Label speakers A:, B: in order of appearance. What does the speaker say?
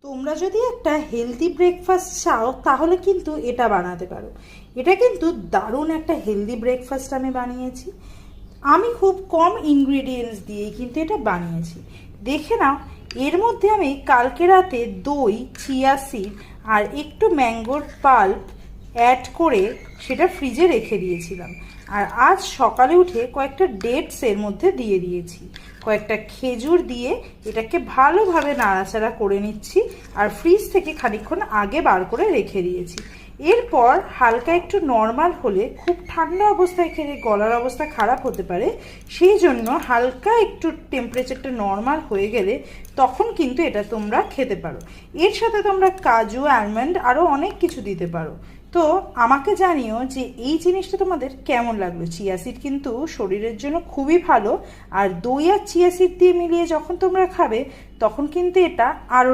A: তোমরা যদি একটা হেলদি ব্রেকফাস্ট চাও তাহলে কিন্তু এটা বানাতে পারো। এটা কিন্তু দারুণ একটা হেলদি ব্রেকফাস্ট আমি বানিয়েছি। আমি খুব কম ইনগ্রিডিয়েন্টস দিয়েই কিন্তু এটা বানিয়েছি। দেখে নাও, এর মধ্যে আমি কালকে রাতে দই, চিয়া সিড আর একটু ম্যাঙ্গোর পাল্প অ্যাড করে সেটা ফ্রিজে রেখে দিয়েছিলাম। আর আজ সকালে উঠে কয়েকটা ডেটস এর মধ্যে দিয়ে দিয়েছি, কয়েকটা খেজুর দিয়ে এটাকে ভালোভাবে নাড়াচাড়া করে নিচ্ছি আর ফ্রিজ থেকে খানিকক্ষণ আগে বার করে রেখে দিয়েছি। এরপর হালকা একটু নর্মাল হলে, খুব ঠান্ডা অবস্থায় খেলে গলার অবস্থা খারাপ হতে পারে, সেই জন্য হালকা একটু টেম্পারেচারটা নর্মাল হয়ে গেলে তখন কিন্তু এটা তোমরা খেতে পারো। এর সাথে তোমরা কাজু, আলমন্ড আরও অনেক কিছু দিতে পারো। তো আমাকে জানিও যে এই জিনিসটা তোমাদের কেমন লাগলো। চিয়া সিড কিন্তু শরীরের জন্য খুবই ভালো, আর দই আর চিয়া সিড দিয়ে মিলিয়ে যখন তোমরা খাবে তখন কিন্তু এটা আরও